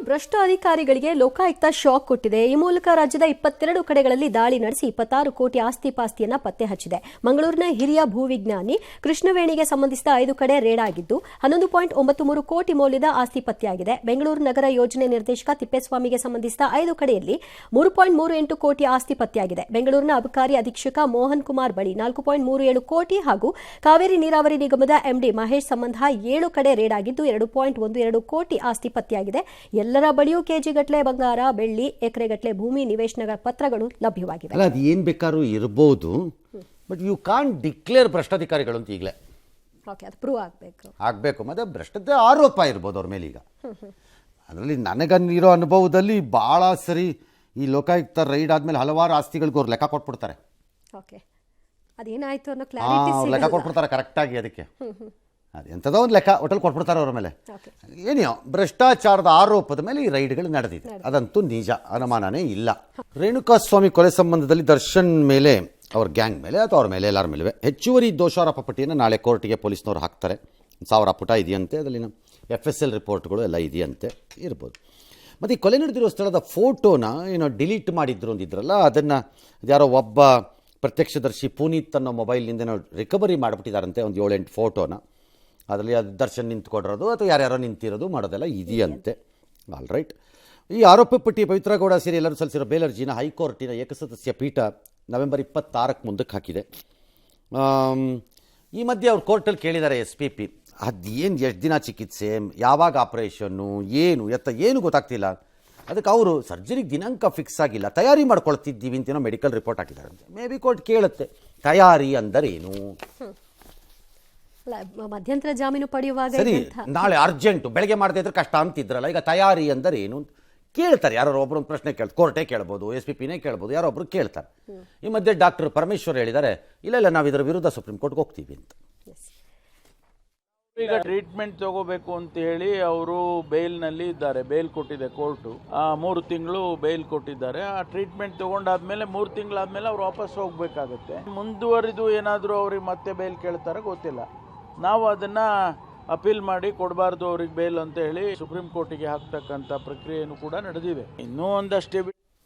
ಭ್ರಷ್ಟ ಅಧಿಕಾರಿಗಳಿಗೆ ಲೋಕಾಯುಕ್ತ ಶಾಕ್ ಕೊಟ್ಟಿದೆ. ಈ ಮೂಲಕ ರಾಜ್ಯದ 22 ಕಡೆಗಳಲ್ಲಿ ದಾಳಿ ನಡೆಸಿ 26 ಕೋಟಿ ಆಸ್ತಿ ಪಾಸ್ತಿಯನ್ನ ಪತ್ತೆ ಹಚ್ಚಿದೆ. ಮಂಗಳೂರಿನ ಹಿರಿಯ ಭೂವಿಜ್ಞಾನಿ ಕೃಷ್ಣವೇಣಿಗೆ ಸಂಬಂಧಿಸಿದ 5 ಕಡೆ ರೇಡ್ ಆಗಿದ್ದು 11.93 ಕೋಟಿ ಮೌಲ್ಯದ ಆಸ್ತಿ ಪತ್ತೆಯಾಗಿದೆ. ಬೆಂಗಳೂರು ನಗರ ಯೋಜನೆ ನಿರ್ದೇಶಕ ತಿಪ್ಪೇಸ್ವಾಮಿಗೆ ಸಂಬಂಧಿಸಿದ 5 ಕಡೆಯಲ್ಲಿ 3.38 ಕೋಟಿ ಆಸ್ತಿ ಪತ್ತೆಯಾಗಿದೆ. ಬೆಂಗಳೂರಿನ ಅಬಕಾರಿ ಅಧೀಕ್ಷಕ ಮೋಹನ್ ಕುಮಾರ್ ಬಳಿ 4.37 ಕೋಟಿ ಹಾಗೂ ಕಾವೇರಿ ನೀರಾವರಿ ನಿಗಮದ ಎಂಡಿ ಮಹೇಶ್ ಸಂಬಂಧ 7 ಕಡೆ ರೇಡ್ ಆಗಿದ್ದು 2.12 ಕೋಟಿ ಆಸ್ತಿ ಪತ್ತೆಯಾಗಿದೆ. ಎಲ್ಲರ ಬಳಿಯೂ ಕೆಜಿಗಟ್ಟಲೆ ಬಂಗಾರ, ಬೆಳ್ಳಿ, ಎಕರೆಗಟ್ಟಲೆ ಭೂಮಿ, ನಿವೇಶನಗಳ ಪತ್ರಗಳು ಲಭ್ಯವಾಗಿವೆ. ಅಲ್ಲ, ಅದು ಏನು ಬೇಕಾದ್ರೂ ಇರ್ಬೋದು, ಬಟ್ ಯು ಕಾಂಟ್ ಡಿಕ್ಲೇರ್ ಭ್ರಷ್ಟಾಧಿಕಾರಿಗಳು ಅಂತ ಈಗಲೇ. ಓಕೆ, ಅದು ಪ್ರೂವ್ ಆಗಬೇಕು. ಮತ್ತೆ ಭ್ರಷ್ಟತೆ ಆರೋಪ ಇರ್ಬೋದು ಅವ್ರ ಮೇಲೆ. ಈಗ ಅದರಲ್ಲಿ ನನಗನ್ನಿರೋ ಅನುಭವದಲ್ಲಿ ಭಾಳ ಸರಿ ಈ ಲೋಕಾಯುಕ್ತ ರೈಡ್ ಆದಮೇಲೆ ಹಲವಾರು ಆಸ್ತಿಗಳಿಗೂ ಅವ್ರು ಲೆಕ್ಕ ಕೊಟ್ಬಿಡ್ತಾರೆ. ಓಕೆ, ಅದೇನಾಯ್ತು ಅನ್ನೋ ಕ್ಲಾರಿಟಿ ಲೆಕ್ಕ ಕೊಟ್ಬಿಡ್ತಾರೆ ಕರೆಕ್ಟಾಗಿ. ಅದಕ್ಕೆ ಅದು ಎಂಥದೋ ಒಂದು ಲೆಕ್ಕ ಒಟ್ಟಲ್ಲಿ ಕೊಟ್ಬಿಡ್ತಾರೆ ಅವ್ರ ಮೇಲೆ. ಏನೋ ಭ್ರಷ್ಟಾಚಾರದ ಆರೋಪದ ಮೇಲೆ ಈ ರೈಡ್ಗಳು ನಡೆದಿದೆ, ಅದಂತೂ ನಿಜ, ಅನುಮಾನನೇ ಇಲ್ಲ. ರೇಣುಕಾಸ್ವಾಮಿ ಕೊಲೆ ಸಂಬಂಧದಲ್ಲಿ ದರ್ಶನ್ ಮೇಲೆ, ಅವ್ರ ಗ್ಯಾಂಗ್ ಮೇಲೆ ಅಥವಾ ಅವ್ರ ಮೇಲೆ ಎಲ್ಲರ ಮೇಲೂ ಹೆಚ್ಚುವರಿ ದೋಷಾರೋಪ ಪಟ್ಟಿಯನ್ನು ನಾಳೆ ಕೋರ್ಟಿಗೆ ಪೊಲೀಸ್ನವ್ರು ಹಾಕ್ತಾರೆ. 1000 ಪುಟ ಇದೆಯಂತೆ, ಅದರಲ್ಲಿನ FSL ರಿಪೋರ್ಟ್ಗಳು ಎಲ್ಲ ಇದೆಯಂತೆ, ಇರ್ಬೋದು. ಮತ್ತು ಈ ಕೊಲೆ ನಡೆದಿರೋ ಸ್ಥಳದ ಫೋಟೋನ ಏನೋ ಡಿಲೀಟ್ ಮಾಡಿದ್ರು ಅಂದಿದ್ರಲ್ಲ, ಅದನ್ನು ಯಾರೋ ಒಬ್ಬ ಪ್ರತ್ಯಕ್ಷದರ್ಶಿ ಪುನೀತ್ ಅನ್ನೋ ಮೊಬೈಲ್ನಿಂದ ರಿಕವರಿ ಮಾಡಿಬಿಟ್ಟಿದ್ದಾರಂತೆ, ಒಂದು 7-8 ಫೋಟೋನ. ಅದರಲ್ಲಿ ಅದು ದರ್ಶನ್ ನಿಂತ್ಕೊಂಡಿರೋದು ಅಥವಾ ಯಾರ್ಯಾರೋ ನಿಂತಿರೋದು ಮಾಡೋದೆಲ್ಲ ಇದೆಯಂತೆ. All right. ಈ ಆರೋಪ ಪಟ್ಟಿ ಪವಿತ್ರ ಗೌಡ ಸೇರಿ ಎಲ್ಲರೂ ಸಲ್ಲಿಸಿರೋ ಬೇಲ್ ಅರ್ಜಿನ ಹೈಕೋರ್ಟಿನ ಏಕಸದಸ್ಯ ಪೀಠ ನವೆಂಬರ್ 26 ಮುಂದಕ್ಕೆ ಹಾಕಿದೆ. ಈ ಮಧ್ಯೆ ಅವ್ರು ಕೋರ್ಟಲ್ಲಿ ಕೇಳಿದ್ದಾರೆ SPP, ಅದೇನು ಎಷ್ಟು ದಿನ ಚಿಕಿತ್ಸೆ, ಯಾವಾಗ ಆಪ್ರೇಷನ್ನು, ಏನು ಗೊತ್ತಾಗ್ತಿಲ್ಲ. ಅದಕ್ಕೆ ಅವರು ಸರ್ಜರಿಗೆ ದಿನಾಂಕ ಫಿಕ್ಸ್ ಆಗಿಲ್ಲ, ತಯಾರಿ ಮಾಡ್ಕೊಳ್ತಿದ್ದೀವಿ ಅಂತೇನೋ ಮೆಡಿಕಲ್ ರಿಪೋರ್ಟ್ ಹಾಕಿದ್ದಾರಂತೆ. ಮೇ ಬಿ ಕೋರ್ಟ್ ಕೇಳುತ್ತೆ ತಯಾರಿ ಅಂದರೇನು. ಮಧ್ಯಂತರ ಜಾಮೀನು ಪಡೆಯುವಾಗ ಸರಿ, ನಾಳೆ ಅರ್ಜೆಂಟು, ಬೆಳಗ್ಗೆ ಮಾಡದೇ ಇದ್ರೆ ಕಷ್ಟ ಅಂತಿದ್ರಲ್ಲ, ಈಗ ತಯಾರಿ ಅಂದರೆ ಏನು ಕೇಳ್ತಾರೆ. ಯಾರೋ ಒಬ್ಬರೊಂದು ಪ್ರಶ್ನೆ ಕೋರ್ಟೇ ಕೇಳ್ಬೋದು, SPPನೇ ಕೇಳ್ಬೋದು, ಯಾರೋ ಒಬ್ರು ಕೇಳ್ತಾರೆ. ಈ ಮಧ್ಯೆ ಡಾಕ್ಟರ್ ಪರಮೇಶ್ವರ್ ಹೇಳಿದ್ದಾರೆ, ಇಲ್ಲ ನಾವು ಇದರ ವಿರುದ್ಧ ಸುಪ್ರೀಂ ಕೋರ್ಟ್ಗೆ ಹೋಗ್ತೀವಿ ಅಂತ. ಈಗ ಟ್ರೀಟ್ಮೆಂಟ್ ತಗೋಬೇಕು ಅಂತ ಹೇಳಿ ಅವರು ಬೇಲ್ನಲ್ಲಿ ಇದ್ದಾರೆ. ಬೇಲ್ ಕೊಟ್ಟಿದೆ ಕೋರ್ಟು, 3 ತಿಂಗಳು ಬೇಲ್ ಕೊಟ್ಟಿದ್ದಾರೆ. ಆ ಟ್ರೀಟ್ಮೆಂಟ್ ತಗೊಂಡಾದ್ಮೇಲೆ 3 ತಿಂಗಳಾದ್ಮೇಲೆ ಅವ್ರು ವಾಪಸ್ ಹೋಗ್ಬೇಕಾಗತ್ತೆ. ಮುಂದುವರಿದು ಏನಾದರೂ ಅವ್ರಿಗೆ ಮತ್ತೆ ಬೇಲ್ ಕೇಳ್ತಾರೆ ಗೊತ್ತಿಲ್ಲ. ನಾವು ಅದನ್ನ ಅಪೀಲ್ ಮಾಡಿ ಕೊಡಬಾರ್ದು ಅವ್ರಿಗೆ ಬೇಲ್ ಅಂತ ಹೇಳಿ ಸುಪ್ರೀಂ ಕೋರ್ಟಿಗೆ ಹಾಕ್ತಕ್ಕಂಥ ಪ್ರಕ್ರಿಯೆಯನ್ನು ಕೂಡ ನಡೆದಿದೆ. ಇನ್ನೂ ಒಂದಷ್ಟು